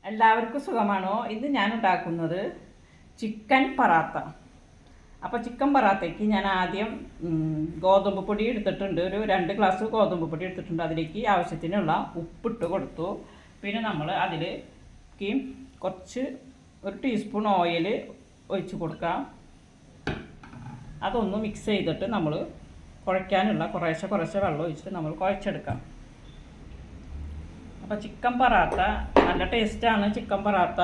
എല്ലാവർക്കും സുഖമാണോ? ഇന്ന് ഞാൻ ഉണ്ടാക്കുന്നത് ചിക്കൻ പറാത്ത. അപ്പോൾ ചിക്കൻ പറാത്തയ്ക്ക് ഞാൻ ആദ്യം ഗോതമ്പ് പൊടി എടുത്തിട്ടുണ്ട്. ഒരു 2 ഗ്ലാസ് ഗോതമ്പ് പൊടി എടുത്തിട്ടുണ്ട്. അതിലേക്ക് ആവശ്യത്തിനുള്ള ഉപ്പിട്ട് കൊടുത്തു. പിന്നെ നമ്മൾ അതിലേക്ക് കുറച്ച് 1 ടീസ്പൂൺ ഓയിൽ ഒഴിച്ച് കൊടുക്കാം. അതൊന്ന് മിക്സ് ചെയ്തിട്ട് നമ്മൾ കുഴയ്ക്കാനുള്ള കുറേശ്ശെ വെള്ളം ഒഴിച്ചിട്ട് നമ്മൾ കുഴച്ചെടുക്കാം. അപ്പോൾ ചിക്കൻ പറാത്ത നല്ല ടേസ്റ്റാണ്. ചിക്കൻ പറാത്ത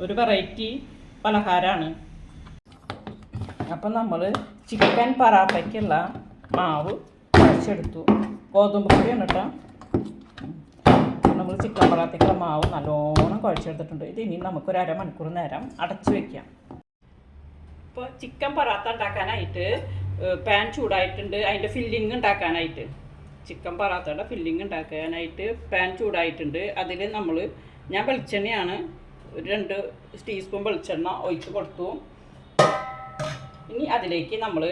ഒരു വെറൈറ്റി പലഹാരമാണ്. അപ്പം നമ്മൾ ചിക്കൻ പറാത്തയ്ക്കുള്ള മാവ് കുഴച്ചെടുത്തു. ഗോതമ്പ് പൊടിയാണ് കേട്ടോ. നമ്മൾ ചിക്കൻ പറാത്തയ്ക്കുള്ള മാവ് നല്ലോണം കുഴച്ചെടുത്തിട്ടുണ്ട്. ഇത് ഇനി നമുക്കൊരു അരമണിക്കൂർ നേരം അടച്ചു വയ്ക്കാം. ഇപ്പോൾ ചിക്കൻ പറാത്ത ഉണ്ടാക്കാനായിട്ട് പാൻ ചൂടായിട്ടുണ്ട്. അതിൻ്റെ ഫില്ലിങ് ഉണ്ടാക്കാനായിട്ട് ചിക്കൻ പറാത്തയുടെ ഫില്ലിങ് ഉണ്ടാക്കാനായിട്ട് പാൻ ചൂടായിട്ടുണ്ട്. അതിൽ ഞാൻ വെളിച്ചെണ്ണയാണ്, ഒരു 2 ടീസ്പൂൺ വെളിച്ചെണ്ണ ഒഴിച്ച് കൊടുത്തു. ഇനി അതിലേക്ക് നമ്മൾ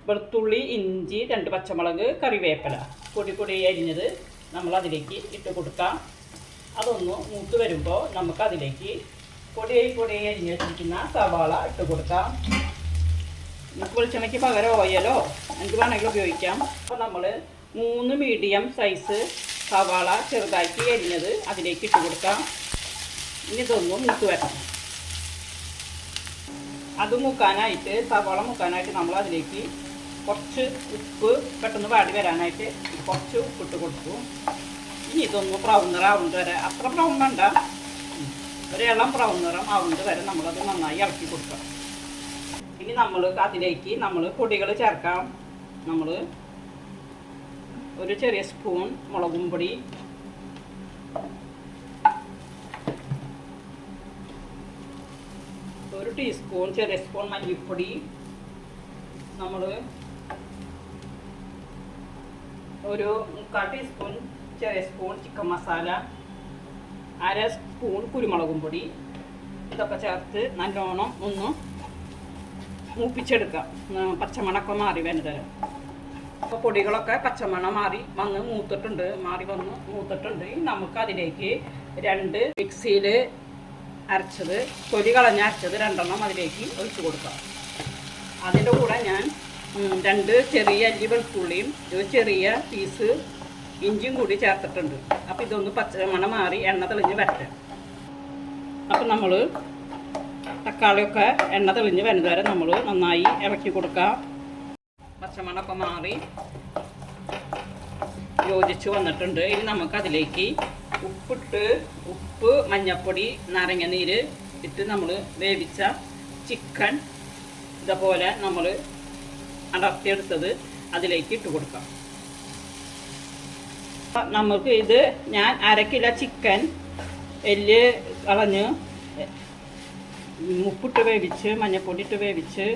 വെളുത്തുള്ളി, ഇഞ്ചി, 2 പച്ചമുളക്, കറിവേപ്പില പൊടി അരിഞ്ഞത് നമ്മൾ അതിലേക്ക് ഇട്ട് കൊടുക്കാം. അതൊന്ന് മൂത്ത് വരുമ്പോൾ നമുക്കതിലേക്ക് പൊടിയായി അരിഞ്ഞ് വെച്ചിരിക്കുന്ന സവാള ഇട്ട് കൊടുക്കാം. നമുക്ക് വെളിച്ചെണ്ണയ്ക്ക് പകരം ഓയിലോ എന്ത് വേണമെങ്കിലും ഉപയോഗിക്കാം. അപ്പോൾ നമ്മൾ 3 മീഡിയം സൈസ് സവാള ചെറുതാക്കി അരിഞ്ഞത് അതിലേക്ക് ഇട്ട് കൊടുക്കാം. ഇനി ഇതൊന്ന് മൂത്ത് വരണം. അത് മൂക്കാനായിട്ട്, സവാള മൂക്കാനായിട്ട് നമ്മൾ അതിലേക്ക് കുറച്ച് ഉപ്പ്, പെട്ടെന്ന് വാടി വരാനായിട്ട് കുറച്ച് ഉപ്പിട്ട് കൊടുത്തു. ഇനി ഇതൊന്ന് ബ്രൗൺ നിറാവുന്നത് വരെ, അത്ര ബ്രൗൺ വേണ്ട, ഒരു ഇളം ബ്രൗൺ നിറം ആവുന്നത് വരെ നമ്മളത് നന്നായി ഇളക്കി കൊടുക്കാം. ഇനി അതിലേക്ക് പൊടികൾ ചേർക്കാം. നമ്മൾ ഒരു ചെറിയ സ്പൂൺ മുളകും പൊടി, ഒരു ടീസ്പൂൺ ചെറിയ സ്പൂൺ മല്ലിപ്പൊടി, നമ്മൾ ഒരു 1/4 ടീസ്പൂൺ ചെറിയ സ്പൂൺ ചിക്കൻ മസാല, 1/2 സ്പൂൺ കുരുമുളകും പൊടി, ഇതൊക്കെ ചേർത്ത് നല്ലോണം ഒന്ന് മൂപ്പിച്ചെടുക്കാം. പച്ചമണമൊക്കെ മാറി വരുന്നത്. അപ്പോൾ പൊടികളൊക്കെ പച്ചമണം മാറി വന്ന് മൂത്തിട്ടുണ്ട്. നമുക്ക് അതിലേക്ക് 2 മിക്സിയിൽ അരച്ചത്, തൊലി കളഞ്ഞ് അരച്ചത് 2 അതിലേക്ക് ഒഴിച്ച് കൊടുക്കാം. അതിൻ്റെ കൂടെ ഞാൻ 2 ചെറിയ അല്ലി വെളുത്തുള്ളിയും ഒരു ചെറിയ പീസ് ഇഞ്ചിയും കൂടി ചേർത്തിട്ടുണ്ട്. അപ്പോൾ ഇതൊന്ന് പച്ചമണം മാറി എണ്ണ തെളിഞ്ഞ് വരട്ടെ. അപ്പോൾ നമ്മൾ തക്കാളിയൊക്കെ എണ്ണ തെളിഞ്ഞ് വരുന്നത് വരെ നമ്മൾ നന്നായി ഇളക്കി കൊടുക്കാം. പച്ചമണമൊക്കെ മാറി യോജിച്ച് വന്നിട്ടുണ്ട്. ഇനി നമുക്കതിലേക്ക് ഉപ്പ്, മഞ്ഞൾപ്പൊടി, നാരങ്ങ നീര് ഇട്ട് നമ്മൾ വേവിച്ച ചിക്കൻ ഇതുപോലെ നമ്മൾ അടർത്തിയെടുത്തത് അതിലേക്ക് ഇട്ട് കൊടുക്കാം. നമുക്ക് ഞാൻ 1/2 കിലോ ചിക്കൻ എല്ല് കളഞ്ഞ് ഉപ്പിട്ട് വേവിച്ച്, മഞ്ഞൾപ്പൊടി ഇട്ട് വേവിച്ച്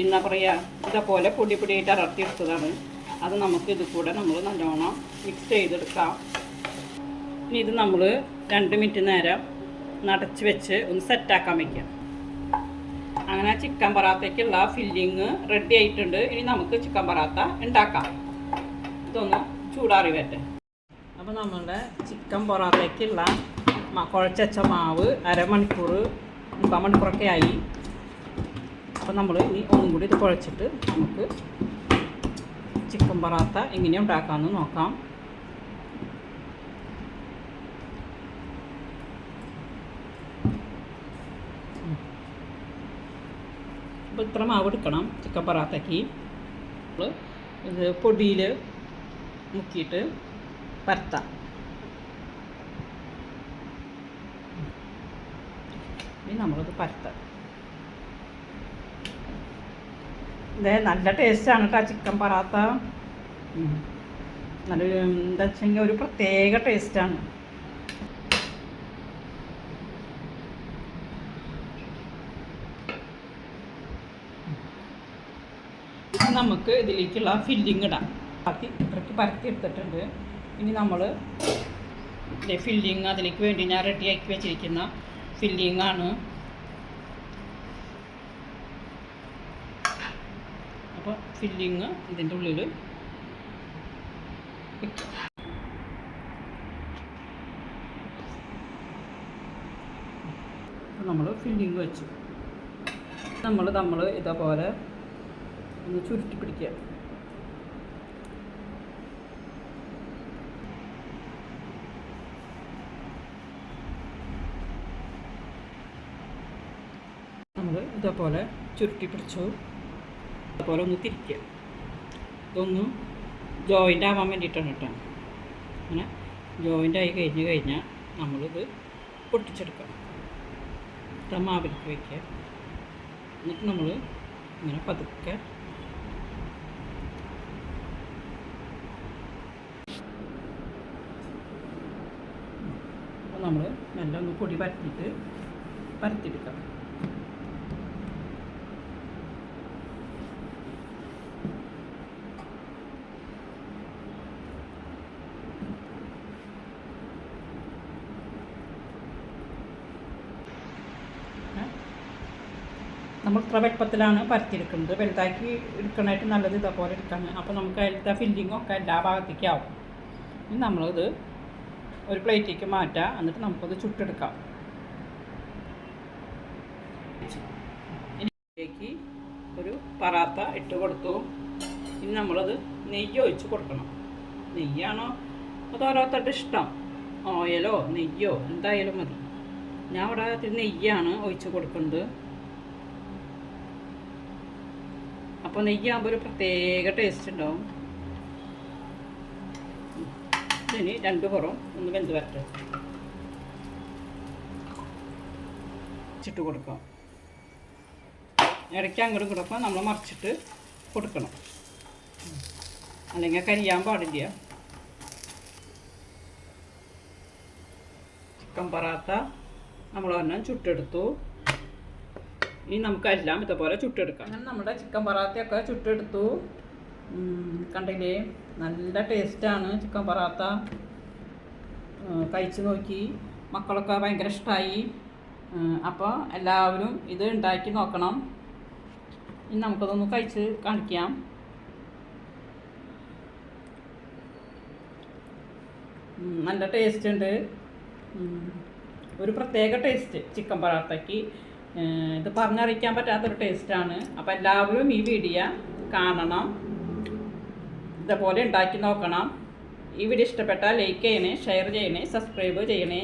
എന്താ പറയുക, ഇതേപോലെ പൊടിയായിട്ട് അടർത്തിയെടുത്തതാണ്. അത് നമുക്ക് ഇത് കൂടെ നമ്മൾ നല്ലോണം മിക്സ് ചെയ്തെടുക്കാം. ഇനി ഇത് നമ്മൾ 2 മിനിറ്റ് നേരം നടച്ച് വെച്ച് ഒന്ന് സെറ്റാക്കാൻ വയ്ക്കാം. അങ്ങനെ ചിക്കൻ പറാത്തയ്ക്കുള്ള ഫില്ലിങ് റെഡി ആയിട്ടുണ്ട്. ഇനി നമുക്ക് ചിക്കൻ പറാത്ത ഉണ്ടാക്കാം. ഇതൊന്ന് ചൂടാറി വരട്ടെ. അപ്പോൾ നമ്മളുടെ ചിക്കൻ പൊറാത്തയ്ക്കുള്ള കുഴച്ച മാവ് 1/2 മണിക്കൂർ 3/4 മണിക്കൂറൊക്കെ ആയി. അപ്പോൾ നമ്മൾ ഇനി ഒന്നും കൂടി ഇത് കുഴച്ചിട്ട് നമുക്ക് ചിക്കൻ പൊറാത്ത എങ്ങനെ ഉണ്ടാക്കാമെന്ന് നോക്കാം. അപ്പോൾ ഇത്ര മാവ് എടുക്കണം ചിക്കൻ പൊറാത്തയ്ക്ക്. ഇത് പൊടിയിൽ മുക്കിയിട്ട് പരത്താം. ഇനി നമ്മളത് പരത്താം. നല്ല ടേസ്റ്റാണ് കേട്ടോ ചിക്കൻ പറാത്ത. എന്താ വെച്ചെങ്കിൽ ഒരു പ്രത്യേക ടേസ്റ്റാണ്. നമുക്ക് ഇതിലേക്കുള്ള ഫില്ലിങ് ഇടാം. ഇത്രയ്ക്ക് പരത്തി എടുത്തിട്ടുണ്ട്. ഇനി നമ്മൾ ഫില്ലിങ് അതിലേക്ക് വേണ്ടി ഞാൻ റെഡിയാക്കി വെച്ചിരിക്കുന്ന ഫില്ലിങ്ങാണ്. അപ്പോൾ ഫില്ലിങ് ഇതിൻ്റെ ഉള്ളിൽ നമ്മൾ ഫില്ലിങ് വെച്ചു. നമ്മൾ ഇതേപോലെ ഒന്ന് ചുരുട്ടി പിടിക്കുക. നമ്മൾ ഇതേപോലെ ചുരുട്ടി പിടിച്ചു. അതുപോലെ ഒന്ന് തിരിക്കുക. ഇതൊന്ന് ജോയിൻ്റ് ആവാൻ വേണ്ടിയിട്ടാണ് കേട്ടോ. അങ്ങനെ ജോയിൻ്റ് ആയി കഴിഞ്ഞാൽ നമ്മളിത് പൊട്ടിച്ചെടുക്കാം. മാവിലേക്ക് വയ്ക്കുക. എന്നിട്ട് നമ്മൾ ഇങ്ങനെ പതുക്കെ അപ്പോൾ നമ്മൾ മെല്ലെ ഒന്ന് പൊടി പരത്തിയെടുക്കാം. നമ്മൾ ഇത്ര വെപ്പത്തിലാണ് പരത്തിയെടുക്കുന്നത്. വലുതാക്കി എടുക്കണമായിട്ട് നല്ലത് ഇതേപോലെ എടുക്കാണ്. അപ്പോൾ നമുക്ക് അതിലത്തെ ഫില്ലിങ്ങൊക്കെ എല്ലാ ഭാഗത്തേക്കും ആവും. ഇനി നമ്മളിത് ഒരു പ്ലേറ്റിലേക്ക് മാറ്റാം. എന്നിട്ട് നമുക്കത് ചുട്ടെടുക്കാം. ഇതിലേക്ക് ഒരു പറാത്ത ഇട്ട് കൊടുത്തു. ഇനി നമ്മളത് നെയ്യ് ഒഴിച്ച് കൊടുക്കണം. നെയ്യാണോ അത് ഓരോരുത്തരുടെ ഇഷ്ടം. ഓയിലോ നെയ്യോ എന്തായാലും മതി. ഞാൻ ഇവിടെ നെയ്യാണ് ഒഴിച്ച് കൊടുക്കുന്നത്. അപ്പോൾ നെയ്യാകുമ്പോൾ ഒരു പ്രത്യേക ടേസ്റ്റ് ഉണ്ടാവും. ഇനി രണ്ട് പുറം ഒന്ന് വെന്ത് വരട്ടെ. ചിട്ട് കൊടുക്കാം. ഇടയ്ക്ക് അങ്ങോട്ടും കൊടുക്കാം. നമ്മൾ മറിച്ചിട്ട് കൊടുക്കണം, അല്ലെങ്കിൽ കരിയാൻ പാടില്ല. ചിക്കൻ പറാത്ത നമ്മൾ തന്നെ ചുട്ടെടുത്തു. ഇനി നമുക്കെല്ലാം ഇതുപോലെ ചുട്ടെടുക്കാം. അങ്ങനെ നമ്മുടെ ചിക്കൻ പറാത്തയൊക്കെ ചുട്ടെടുത്തു. കണ്ടില്ലേ, നല്ല ടേസ്റ്റാണ് ചിക്കൻ പറാത്ത. കഴിച്ച് നോക്കി, മക്കളൊക്കെ ഭയങ്കര ഇഷ്ടമായി. അപ്പോൾ എല്ലാവരും ഇത് ഉണ്ടാക്കി നോക്കണം. ഇനി നമുക്കതൊന്ന് കഴിച്ച് കാണിക്കാം. നല്ല ടേസ്റ്റ് ഉണ്ട്. ഒരു പ്രത്യേക ടേസ്റ്റ് ചിക്കൻ പറാത്തയ്ക്ക്. ഇത് പറഞ്ഞറിയിക്കാൻ പറ്റാത്തൊരു ടേസ്റ്റാണ്. അപ്പോൾ എല്ലാവരും ഈ വീഡിയോ കാണണം, ഇതേപോലെ ഉണ്ടാക്കി നോക്കണം. ഈ വീഡിയോ ഇഷ്ടപ്പെട്ടാൽ ലൈക്ക് ചെയ്യണേ, ഷെയർ ചെയ്യണേ, സബ്സ്ക്രൈബ് ചെയ്യണേ.